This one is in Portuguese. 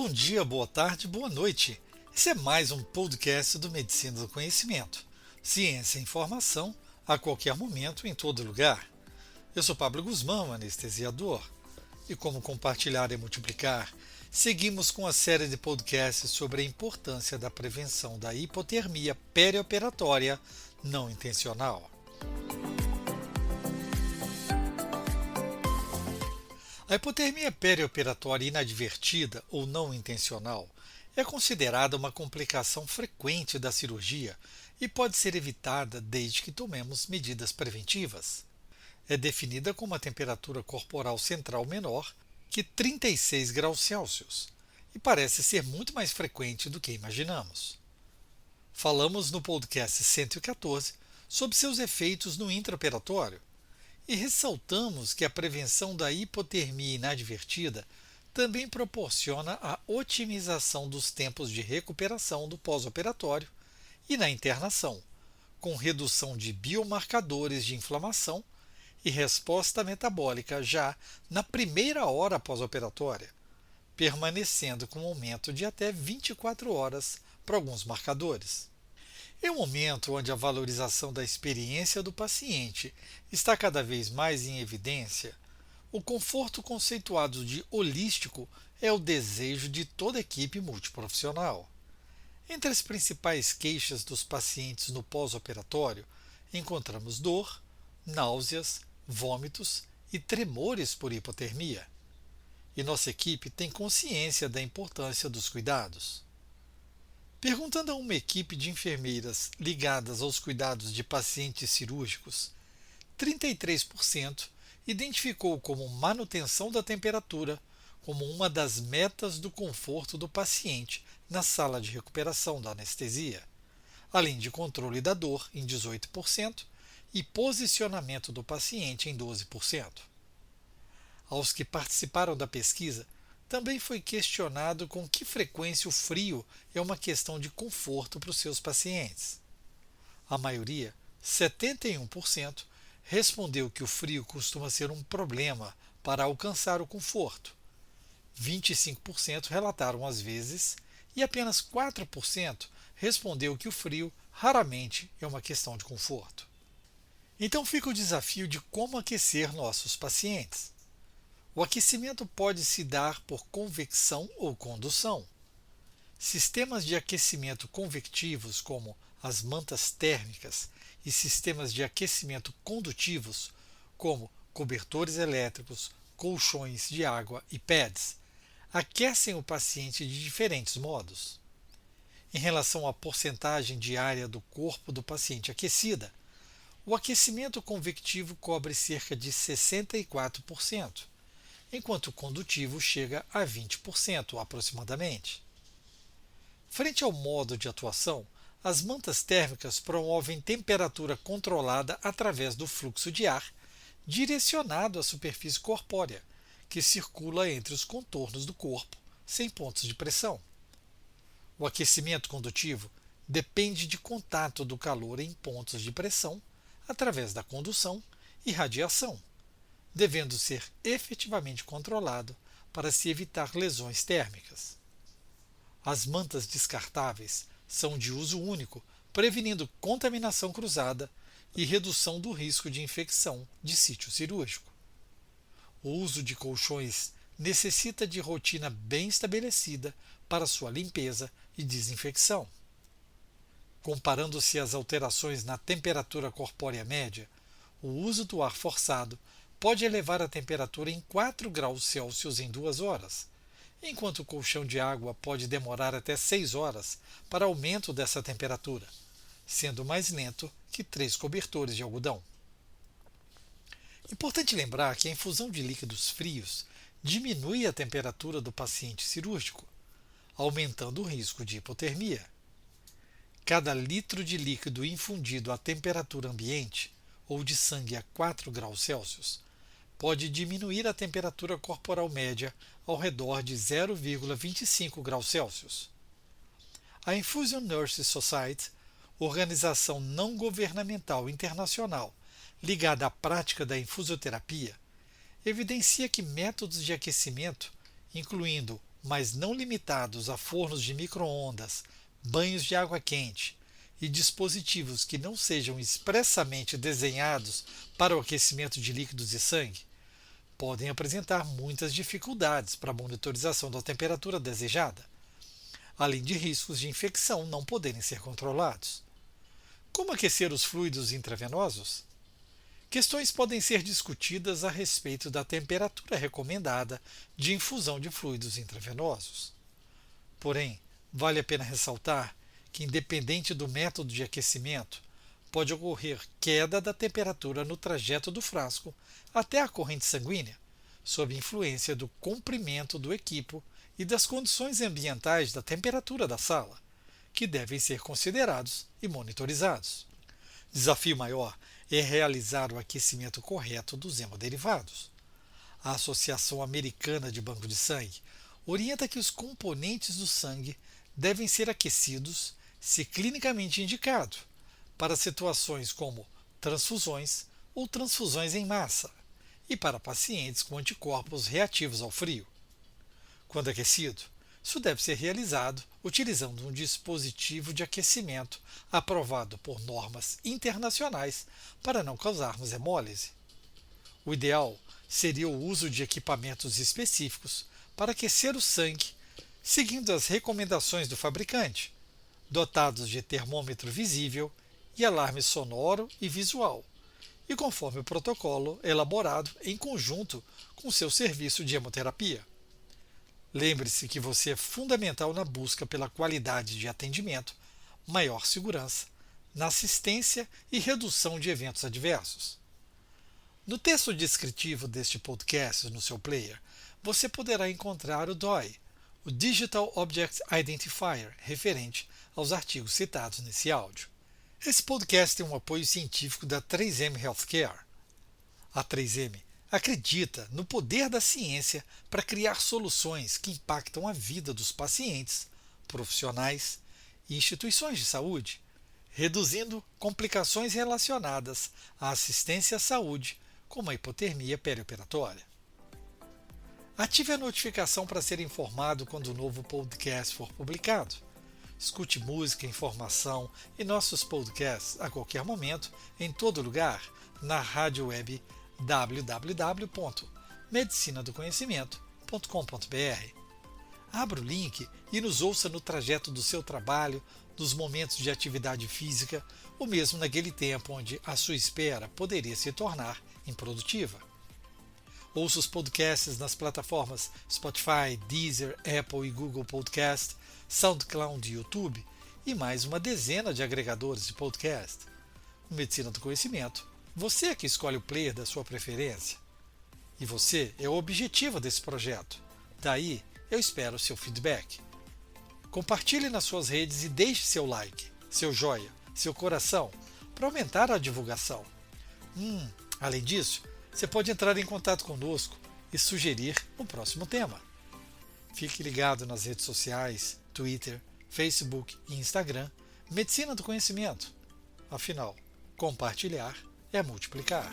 Bom dia, boa tarde, boa noite. Esse é mais um podcast do Medicina do Conhecimento. Ciência e informação a qualquer momento, em todo lugar. Eu sou Pablo Guzmão, anestesiador. E como compartilhar e multiplicar, seguimos com a série de podcasts sobre a importância da prevenção da hipotermia perioperatória não intencional. A hipotermia perioperatória inadvertida ou não intencional é considerada uma complicação frequente da cirurgia e pode ser evitada desde que tomemos medidas preventivas. É definida como a temperatura corporal central menor que 36 graus Celsius e parece ser muito mais frequente do que imaginamos. Falamos no podcast 114 sobre seus efeitos no intraoperatório e ressaltamos que a prevenção da hipotermia inadvertida também proporciona a otimização dos tempos de recuperação do pós-operatório e na internação, com redução de biomarcadores de inflamação e resposta metabólica já na primeira hora pós-operatória, permanecendo com um aumento de até 24 horas para alguns marcadores. Em um momento onde a valorização da experiência do paciente está cada vez mais em evidência, o conforto conceituado de holístico é o desejo de toda equipe multiprofissional. Entre as principais queixas dos pacientes no pós-operatório, encontramos dor, náuseas, vômitos e tremores por hipotermia. E nossa equipe tem consciência da importância dos cuidados. Perguntando a uma equipe de enfermeiras ligadas aos cuidados de pacientes cirúrgicos, 33% identificou como manutenção da temperatura como uma das metas do conforto do paciente na sala de recuperação da anestesia, além de controle da dor em 18% e posicionamento do paciente em 12%. Aos que participaram da pesquisa, também foi questionado com que frequência o frio é uma questão de conforto para os seus pacientes. A maioria, 71%, respondeu que o frio costuma ser um problema para alcançar o conforto. 25% relataram às vezes e apenas 4% respondeu que o frio raramente é uma questão de conforto. Então fica o desafio de como aquecer nossos pacientes. O aquecimento pode se dar por convecção ou condução. Sistemas de aquecimento convectivos, como as mantas térmicas, e sistemas de aquecimento condutivos, como cobertores elétricos, colchões de água e pads, aquecem o paciente de diferentes modos. Em relação à porcentagem de área do corpo do paciente aquecida, o aquecimento convectivo cobre cerca de 64%. Enquanto o condutivo chega a 20% aproximadamente. Frente ao modo de atuação, as mantas térmicas promovem temperatura controlada através do fluxo de ar direcionado à superfície corpórea, que circula entre os contornos do corpo, sem pontos de pressão. O aquecimento condutivo depende de contato do calor em pontos de pressão através da condução e radiação, devendo ser efetivamente controlado para se evitar lesões térmicas. As mantas descartáveis são de uso único, prevenindo contaminação cruzada e redução do risco de infecção de sítio cirúrgico. O uso de colchões necessita de rotina bem estabelecida para sua limpeza e desinfecção. Comparando-se às alterações na temperatura corpórea média, o uso do ar forçado pode elevar a temperatura em 4 graus Celsius em 2 horas, enquanto o colchão de água pode demorar até 6 horas para aumento dessa temperatura, sendo mais lento que 3 cobertores de algodão. Importante lembrar que a infusão de líquidos frios diminui a temperatura do paciente cirúrgico, aumentando o risco de hipotermia. Cada litro de líquido infundido à temperatura ambiente ou de sangue a 4 graus Celsius pode diminuir a temperatura corporal média ao redor de 0,25 graus Celsius. A Infusion Nurses Society, organização não governamental internacional ligada à prática da infusioterapia, evidencia que métodos de aquecimento, incluindo mas não limitados a fornos de micro-ondas, banhos de água quente e dispositivos que não sejam expressamente desenhados para o aquecimento de líquidos e sangue, podem apresentar muitas dificuldades para a monitorização da temperatura desejada, além de riscos de infecção não poderem ser controlados. Como aquecer os fluidos intravenosos? Questões podem ser discutidas a respeito da temperatura recomendada de infusão de fluidos intravenosos. Porém, vale a pena ressaltar que, independente do método de aquecimento, pode ocorrer queda da temperatura no trajeto do frasco até a corrente sanguínea, sob influência do comprimento do equipo e das condições ambientais da temperatura da sala, que devem ser considerados e monitorizados. Desafio maior é realizar o aquecimento correto dos hemoderivados. A Associação Americana de Banco de Sangue orienta que os componentes do sangue devem ser aquecidos, se clinicamente indicado, para situações como transfusões ou transfusões em massa e para pacientes com anticorpos reativos ao frio. Quando aquecido, isso deve ser realizado utilizando um dispositivo de aquecimento aprovado por normas internacionais para não causarmos hemólise. O ideal seria o uso de equipamentos específicos para aquecer o sangue, seguindo as recomendações do fabricante, dotados de termômetro visível e alarme sonoro e visual, e conforme o protocolo elaborado em conjunto com seu serviço de hemoterapia. Lembre-se que você é fundamental na busca pela qualidade de atendimento, maior segurança, na assistência e redução de eventos adversos. No texto descritivo deste podcast no seu player, você poderá encontrar o DOI, o Digital Object Identifier, referente aos artigos citados nesse áudio. Esse podcast tem um apoio científico da 3M Healthcare. A 3M acredita no poder da ciência para criar soluções que impactam a vida dos pacientes, profissionais e instituições de saúde, reduzindo complicações relacionadas à assistência à saúde, como a hipotermia perioperatória. Ative a notificação para ser informado quando o novo podcast for publicado. Escute música, informação e nossos podcasts a qualquer momento, em todo lugar, na rádio web www.medicinadoconhecimento.com.br. Abra o link e nos ouça no trajeto do seu trabalho, nos momentos de atividade física ou mesmo naquele tempo onde a sua espera poderia se tornar improdutiva. Ouça os podcasts nas plataformas Spotify, Deezer, Apple e Google Podcast, SoundCloud e YouTube e mais uma dezena de agregadores de podcast. O Medicina do Conhecimento, você é que escolhe o player da sua preferência. E você é o objetivo desse projeto. Daí, eu espero o seu feedback. Compartilhe nas suas redes e deixe seu like, seu joia, seu coração, para aumentar a divulgação. Além disso, você pode entrar em contato conosco e sugerir um próximo tema. Fique ligado nas redes sociais, Twitter, Facebook e Instagram, Medicina do Conhecimento. Afinal, compartilhar é multiplicar.